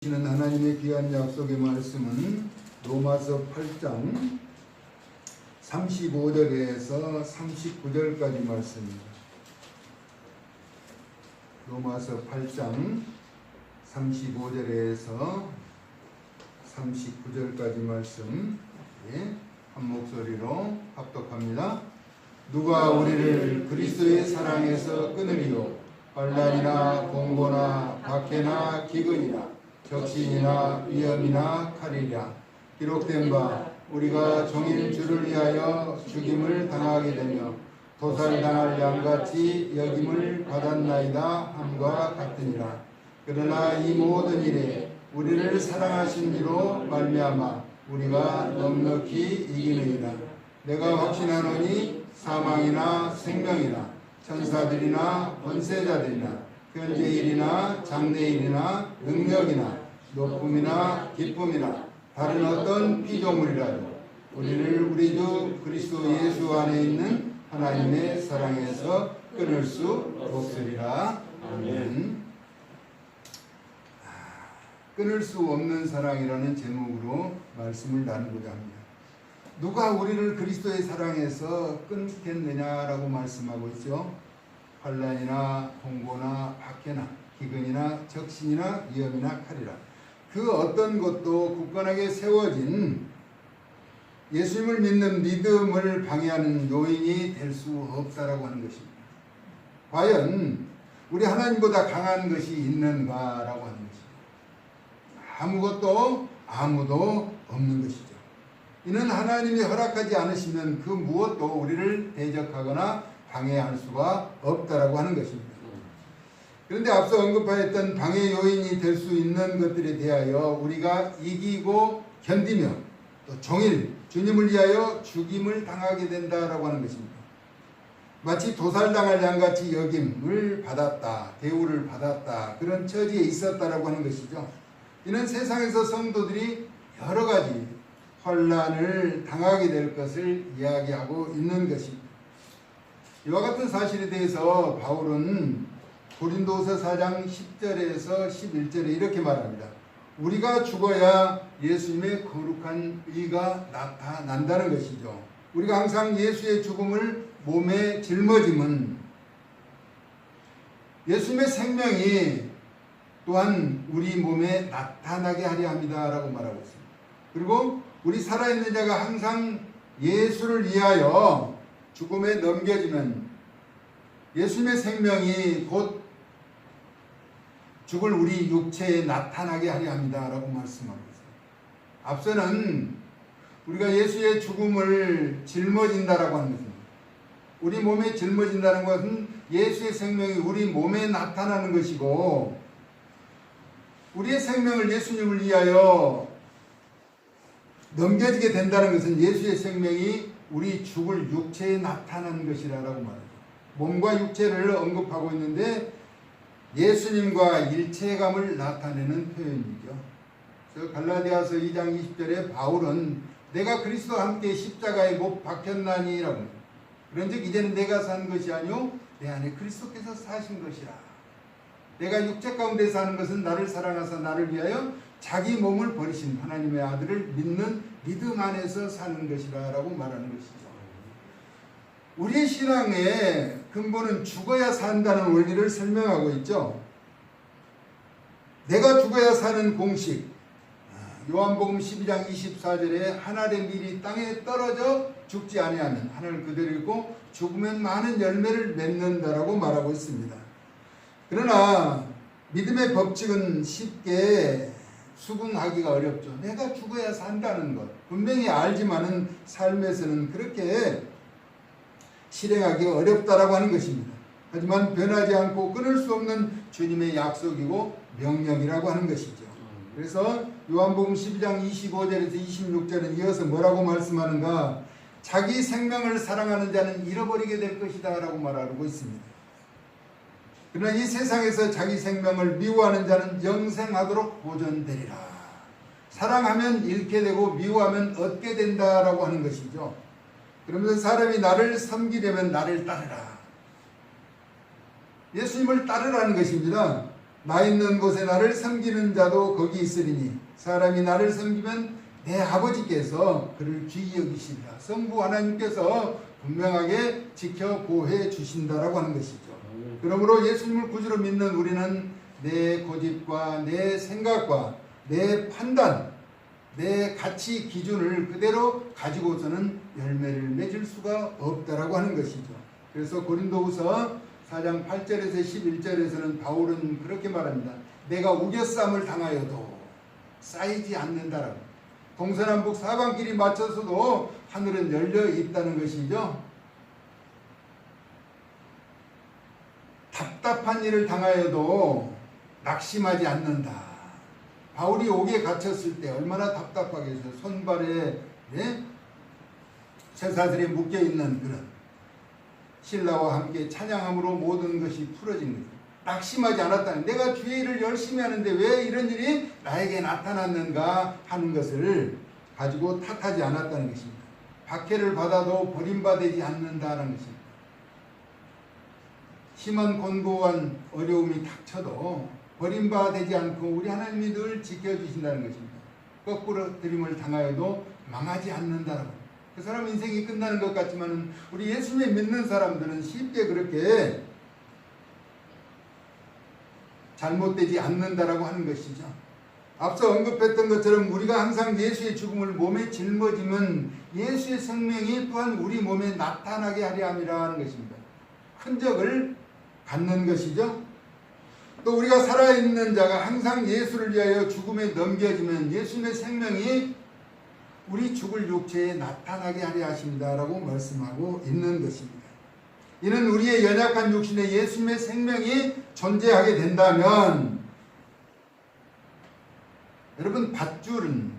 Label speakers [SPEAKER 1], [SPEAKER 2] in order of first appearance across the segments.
[SPEAKER 1] 주시는 하나님의 귀한 약속의 말씀은 로마서 8장 35절에서 39절까지 말씀입니다. 로마서 8장 35절에서 39절까지 말씀, 한 목소리로 합독합니다. 누가 우리를 그리스도의 사랑에서 끊으리요? 환난이나 공고나 박해나 기근이나 적신이나 위험이나 칼이랴. 기록된 바 우리가 종일 주를 위하여 죽임을 당하게 되며 도살당할 양같이 여김을 받았나이다 함과 같으니라. 그러나 이 모든 일에 우리를 사랑하신 이로 말미암아 우리가 넉넉히 이기느니라. 내가 확신하노니 사망이나 생명이나 천사들이나 권세자들이나 현재일이나 장래일이나 능력이나 높음이나 기쁨이나 다른 어떤 피조물이라도 우리를 우리 주 그리스도 예수 안에 있는 하나님의 사랑에서 끊을 수 없으리라. 아멘. 끊을 수 없는 사랑이라는 제목으로 말씀을 나누고자 합니다. 누가 우리를 그리스도의 사랑에서 끊겠느냐라고 말씀하고 있죠. 환난이나 공고나 박해나 기근이나 적신이나 위험이나 칼이라. 그 어떤 것도 굳건하게 세워진 예수님을 믿는 믿음을 방해하는 요인이 될 수 없다라고 하는 것입니다. 과연 우리 하나님보다 강한 것이 있는가라고 하는 것입니다. 아무도 없는 것이죠. 이는 하나님이 허락하지 않으시면 그 무엇도 우리를 대적하거나 방해할 수가 없다라고 하는 것입니다. 그런데 앞서 언급하였던 방해 요인이 될 수 있는 것들에 대하여 우리가 이기고 견디며 또 종일 주님을 위하여 죽임을 당하게 된다라고 하는 것입니다. 마치 도살당할 양같이 여김을 받았다, 대우를 받았다, 그런 처지에 있었다라고 하는 것이죠. 이는 세상에서 성도들이 여러 가지 환난을 당하게 될 것을 이야기하고 있는 것입니다. 이와 같은 사실에 대해서 바울은 고린도서 4장 10절에서 11절에 이렇게 말합니다. 우리가 죽어야 예수님의 거룩한 의가 나타난다는 것이죠. 우리가 항상 예수의 죽음을 몸에 짊어짐은 예수님의 생명이 또한 우리 몸에 나타나게 하려 합니다라고 말하고 있습니다. 그리고 우리 살아있는 자가 항상 예수를 위하여 죽음에 넘겨지면 예수님의 생명이 곧 죽을 우리 육체에 나타나게 하려 합니다라고 말씀하고 있습니다. 앞서는 우리가 예수의 죽음을 짊어진다라고 하는 것입니다. 우리 몸에 짊어진다는 것은 예수의 생명이 우리 몸에 나타나는 것이고, 우리의 생명을 예수님을 위하여 넘겨지게 된다는 것은 예수의 생명이 우리 죽을 육체에 나타나는 것이라고 말합니다. 몸과 육체를 언급하고 있는데 예수님과 일체감을 나타내는 표현이죠. 그래서 갈라디아서 2장 20절에 바울은 내가 그리스도와 함께 십자가에 못 박혔나니라고 합니다. 그런즉 이제는 내가 산 것이 아니요 내 안에 그리스도께서 사신 것이라. 내가 육체 가운데 사는 것은 나를 사랑하사 나를 위하여 자기 몸을 버리신 하나님의 아들을 믿는 믿음 안에서 사는 것이라 라고 말하는 것이죠. 우리의 신앙의 근본은 죽어야 산다는 원리를 설명하고 있죠. 내가 죽어야 사는 공식, 요한복음 12장 24절에 한 알의 밀이 땅에 떨어져 죽지 아니하면 하늘 그대로 있고 죽으면 많은 열매를 맺는다라고 말하고 있습니다. 그러나 믿음의 법칙은 쉽게 수긍하기가 어렵죠. 내가 죽어야 산다는 것 분명히 알지만은 삶에서는 그렇게 실행하기 어렵다라고 하는 것입니다. 하지만 변하지 않고 끊을 수 없는 주님의 약속이고 명령이라고 하는 것이죠. 그래서 요한복음 12장 25절에서 26절은 이어서 뭐라고 말씀하는가? 자기 생명을 사랑하는 자는 잃어버리게 될 것이다 라고 말하고 있습니다. 그러나 이 세상에서 자기 생명을 미워하는 자는 영생하도록 보존되리라. 사랑하면 잃게 되고 미워하면 얻게 된다라고 하는 것이죠. 그러면서 사람이 나를 섬기려면 나를 따르라. 예수님을 따르라는 것입니다. 나 있는 곳에 나를 섬기는 자도 거기 있으리니 사람이 나를 섬기면 내 아버지께서 그를 귀히 여기시리라. 성부 하나님께서 분명하게 지켜 보호해 주신다라고 하는 것이죠. 그러므로 예수님을 구주로 믿는 우리는 내 고집과 내 생각과 내 판단, 내 가치 기준을 그대로 가지고서는 열매를 맺을 수가 없다라고 하는 것이죠. 그래서 고린도후서 4장 8절에서 11절에서는 바울은 그렇게 말합니다. 내가 우겨쌈을 당하여도 쌓이지 않는다라고. 동서남북 사방길이 맞춰서도 하늘은 열려 있다는 것이죠. 답답한 일을 당하여도 낙심하지 않는다. 바울이 옥에 갇혔을 때 얼마나 답답하겠어요. 손발에 쇠사슬에 묶여있는 그런 신라와 함께 찬양함으로 모든 것이 풀어진 거죠. 낙심하지 않았다는, 내가 주의 일을 열심히 하는데 왜 이런 일이 나에게 나타났는가 하는 것을 가지고 탓하지 않았다는 것입니다. 박해를 받아도 버림받지 않는다는 것입니다. 심한 곤고한 어려움이 닥쳐도 버림받지 않고 우리 하나님이 늘 지켜주신다는 것입니다. 거꾸로 들임을 당하여도 망하지 않는다라고. 그 사람 인생이 끝나는 것 같지만 우리 예수님 믿는 사람들은 쉽게 그렇게 잘못되지 않는다라고 하는 것이죠. 앞서 언급했던 것처럼 우리가 항상 예수의 죽음을 몸에 짊어지면 예수의 생명이 또한 우리 몸에 나타나게 하려 함이라는 것입니다. 흔적을 갖는 것이죠. 또 우리가 살아있는 자가 항상 예수를 위하여 죽음에 넘겨지면 예수님의 생명이 우리 죽을 육체에 나타나게 하려 하십니다라고 말씀하고 있는 것입니다. 이는 우리의 연약한 육신에 예수님의 생명이 존재하게 된다면, 여러분 밧줄은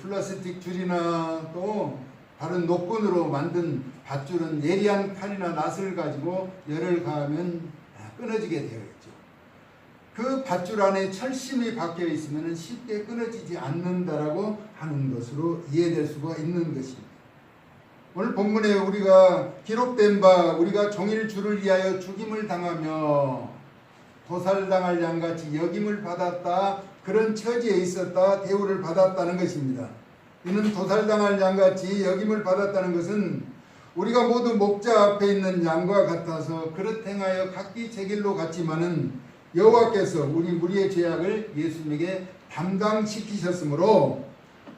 [SPEAKER 1] 플라스틱 줄이나 또 다른 노끈으로 만든 밧줄은 예리한 칼이나 낫을 가지고 열을 가하면 끊어지게 되어 있죠. 그 밧줄 안에 철심이 박혀 있으면 쉽게 끊어지지 않는다라고 하는 것으로 이해될 수가 있는 것입니다. 오늘 본문에 우리가 기록된 바 우리가 종일 주를 위하여 죽임을 당하며 도살당할 양같이 여김을 받았다, 그런 처지에 있었다, 대우를 받았다는 것입니다. 이는 도살당할 양같이 여김을 받았다는 것은 우리가 모두 목자 앞에 있는 양과 같아서 그릇 행하여 각기 제 길로 갔지만은 여호와께서 우리 무리의 죄악을 예수님에게 담당시키셨으므로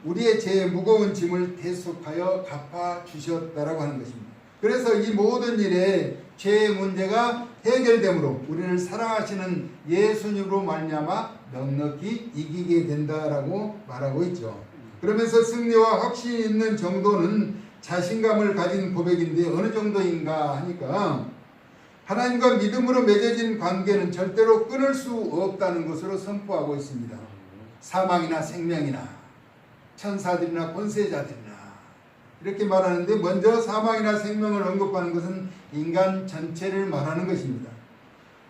[SPEAKER 1] 우리의 죄의 무거운 짐을 대속하여 갚아주셨다라고 하는 것입니다. 그래서 이 모든 일에 죄의 문제가 해결되므로 우리를 사랑하시는 예수님으로 말미암아 넉넉히 이기게 된다라고 말하고 있죠. 그러면서 승리와 확신이 있는 정도는 자신감을 가진 고백인데 어느 정도인가 하니까 하나님과 믿음으로 맺어진 관계는 절대로 끊을 수 없다는 것으로 선포하고 있습니다. 사망이나 생명이나 천사들이나 권세자들이나 이렇게 말하는데, 먼저 사망이나 생명을 언급하는 것은 인간 전체를 말하는 것입니다.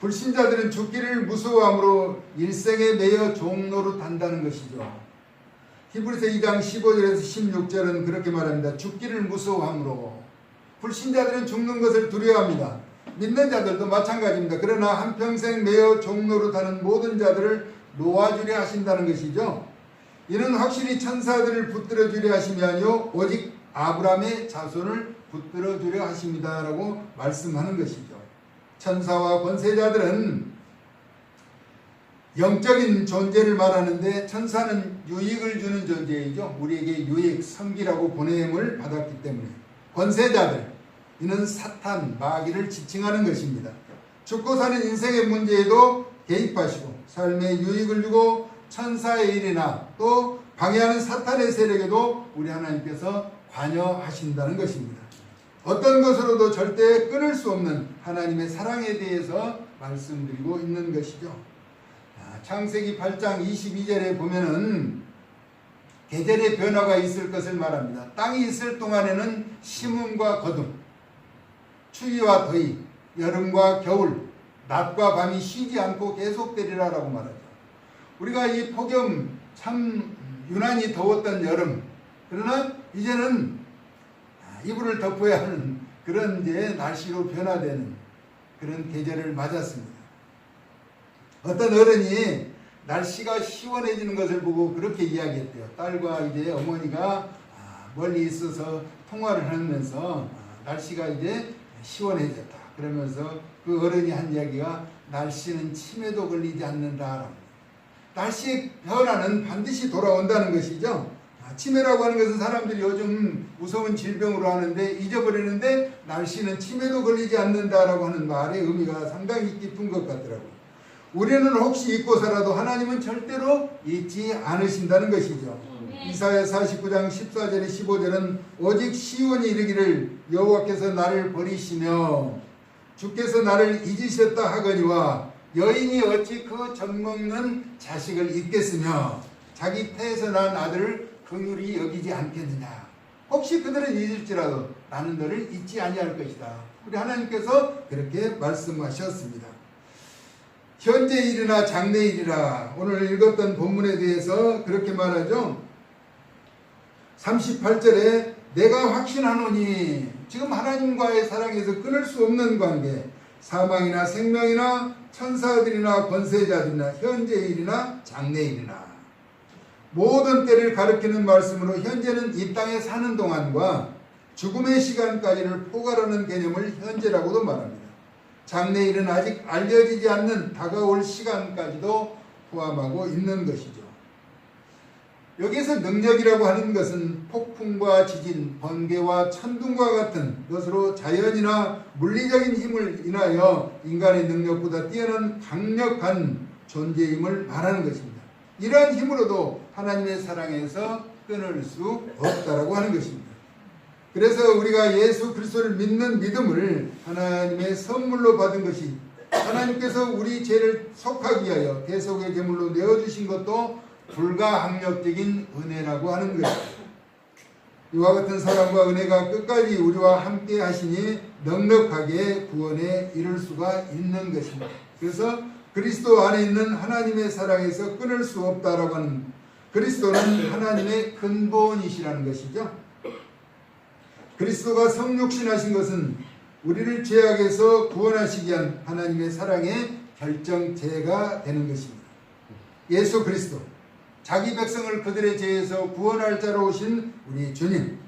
[SPEAKER 1] 불신자들은 죽기를 무서워함으로 일생에 매여 종노릇한다는 것이죠. 히브리서 2장 15절에서 16절은 그렇게 말합니다. 죽기를 무서워함으로. 불신자들은 죽는 것을 두려워합니다. 믿는 자들도 마찬가지입니다. 그러나 한평생 매여 종노릇하는 모든 자들을 놓아주려 하신다는 것이죠. 이는 확실히 천사들을 붙들어 주려 하심이 아니요 오직 아브라함의 자손을 붙들어 주려 하십니다라고 말씀하는 것이죠. 천사와 권세자들은 영적인 존재를 말하는데, 천사는 유익을 주는 존재이죠. 우리에게 유익, 섬기라고 보냄을 받았기 때문에. 권세자들, 이는 사탄, 마귀를 지칭하는 것입니다. 죽고 사는 인생의 문제에도 개입하시고 삶에 유익을 주고 천사의 일이나 또 방해하는 사탄의 세력에도 우리 하나님께서 관여하신다는 것입니다. 어떤 것으로도 절대 끊을 수 없는 하나님의 사랑에 대해서 말씀드리고 있는 것이죠. 창세기 8장 22절에 보면은 계절의 변화가 있을 것을 말합니다. 땅이 있을 동안에는 심음과 거둠, 추위와 더위, 여름과 겨울, 낮과 밤이 쉬지 않고 계속되리라라고 말하죠. 우리가 이 폭염 참 유난히 더웠던 여름, 그러나 이제는 이불을 덮어야 하는 그런 이제 날씨로 변화되는 그런 계절을 맞았습니다. 어떤 어른이 날씨가 시원해지는 것을 보고 그렇게 이야기했대요. 딸과 이제 어머니가 멀리 있어서 통화를 하면서 날씨가 이제 시원해졌다. 그러면서 그 어른이 한 이야기가 날씨는 치매도 걸리지 않는다. 날씨의 변화는 반드시 돌아온다는 것이죠. 치매라고 하는 것은 사람들이 요즘 무서운 질병으로 하는데 잊어버리는데 날씨는 치매도 걸리지 않는다라고 하는 말의 의미가 상당히 깊은 것 같더라고요. 우리는 혹시 잊고 살아도 하나님은 절대로 잊지 않으신다는 것이죠. 이사야 49장 14절에 15절은 오직 시온이 이르기를 여호와께서 나를 버리시며 주께서 나를 잊으셨다 하거니와 여인이 어찌 그 젖먹는 자식을 잊겠으며 자기 태에서 난 아들을 긍휼히 여기지 않겠느냐. 혹시 그들은 잊을지라도 나는 너를 잊지 아니할 것이다. 우리 하나님께서 그렇게 말씀하셨습니다. 현재 일이나 장래 일이라 오늘 읽었던 본문에 대해서 그렇게 말하죠. 38절에 내가 확신하노니 지금 하나님과의 사랑에서 끊을 수 없는 관계, 사망이나 생명이나 천사들이나 권세자들이나 현재 일이나 장래 일이나 모든 때를 가리키는 말씀으로 현재는 이 땅에 사는 동안과 죽음의 시간까지를 포괄하는 개념을 현재라고도 말합니다. 장래 일은 아직 알려지지 않는 다가올 시간까지도 포함하고 있는 것이죠. 여기에서 능력이라고 하는 것은 폭풍과 지진, 번개와 천둥과 같은 것으로 자연이나 물리적인 힘을 인하여 인간의 능력보다 뛰어난 강력한 존재임을 말하는 것입니다. 이러한 힘으로도 하나님의 사랑에서 끊을 수 없다라고 하는 것입니다. 그래서 우리가 예수 그리스도를 믿는 믿음을 하나님의 선물로 받은 것이 하나님께서 우리 죄를 속하기 위하여 대속의 제물로 내어주신 것도 불가항력적인 은혜라고 하는 것입니다. 이와 같은 사랑과 은혜가 끝까지 우리와 함께 하시니 넉넉하게 구원에 이를 수가 있는 것입니다. 그래서 그리스도 안에 있는 하나님의 사랑에서 끊을 수 없다라고 하는 그리스도는 하나님의 근본이시라는 것이죠. 그리스도가 성육신하신 것은 우리를 죄악에서 구원하시기 위한 하나님의 사랑의 결정체가 되는 것입니다. 예수 그리스도 자기 백성을 그들의 죄에서 구원할 자로 오신 우리 주님,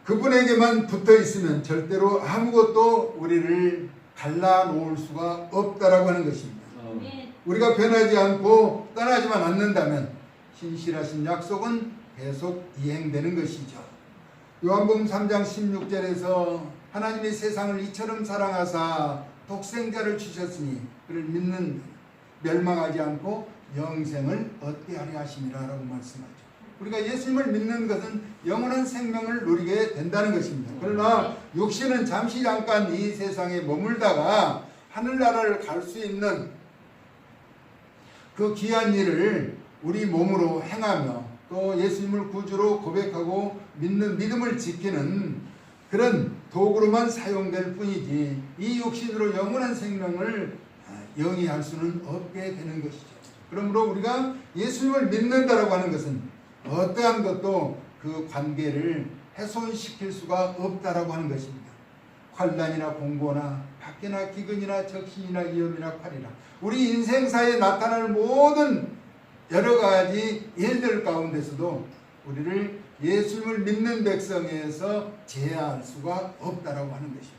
[SPEAKER 1] 그분에게만 붙어 있으면 절대로 아무것도 우리를 갈라놓을 수가 없다라고 하는 것입니다. 우리가 변하지 않고 떠나지만 않는다면 신실하신 약속은 계속 이행되는 것이죠. 요한복음 3장 16절에서 하나님이 세상을 이처럼 사랑하사 독생자를 주셨으니 그를 믿는 멸망하지 않고 영생을 얻게 하려 하심이라라고 말씀하죠. 우리가 예수님을 믿는 것은 영원한 생명을 누리게 된다는 것입니다. 그러나 육신은 잠시 잠깐 이 세상에 머물다가 하늘나라를 갈 수 있는 그 귀한 일을 우리 몸으로 행하며 또 예수님을 구주로 고백하고 믿는 믿음을 지키는 그런 도구로만 사용될 뿐이지 이 육신으로 영원한 생명을 영위할 수는 없게 되는 것이죠. 그러므로 우리가 예수님을 믿는다라고 하는 것은 어떠한 것도 그 관계를 훼손시킬 수가 없다라고 하는 것입니다. 환난이나 공고나 박해나 기근이나 적신이나 위험이나 칼이나 우리 인생사에 나타날 모든 여러 가지 일들 가운데서도 우리를 예수님을 믿는 백성에서 제한할 수가 없다라고 하는 것입니다.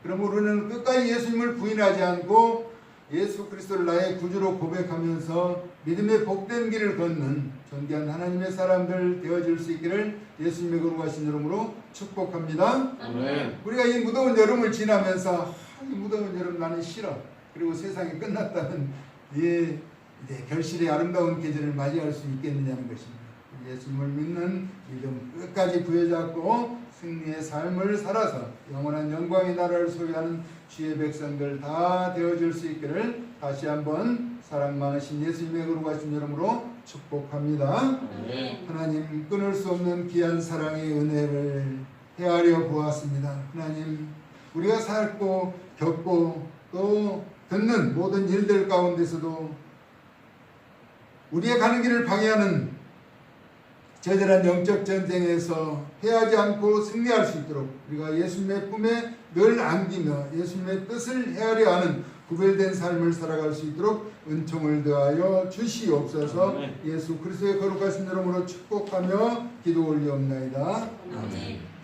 [SPEAKER 1] 그러므로 우리는 끝까지 예수님을 부인하지 않고 예수 그리스도를 나의 구주로 고백하면서 믿음의 복된 길을 걷는 존귀한 하나님의 사람들 되어질 수 있기를 예수님의 거룩하신 이름으로 축복합니다.
[SPEAKER 2] 아멘.
[SPEAKER 1] 우리가 이 무더운 여름을 지나면서 이 무더운 여름 나는 싫어. 그리고 세상이 끝났다는 이 결실의 아름다운 계절을 맞이할 수 있겠느냐는 것입니다. 예수님을 믿는 믿음 끝까지 부여잡고 승리의 삶을 살아서 영원한 영광의 나라를 소유하는 주의 백성들 다 되어줄 수 있기를 다시 한번 사랑 많으신 예수님의 거룩하신 이름으로 축복합니다. 하나님 끊을 수 없는 귀한 사랑의 은혜를 헤아려 보았습니다. 하나님 우리가 살고 겪고 또 듣는 모든 일들 가운데서도 우리의 가는 길을 방해하는 저절한 영적 전쟁에서 패하지 않고 승리할 수 있도록 우리가 예수님의 품에 늘 안기며 예수님의 뜻을 헤아려 하는 구별된 삶을 살아갈 수 있도록 은총을 더하여 주시옵소서. 예수 그리스도의 거룩하신 이름으로 축복하며 기도 올리옵나이다.
[SPEAKER 2] 아멘.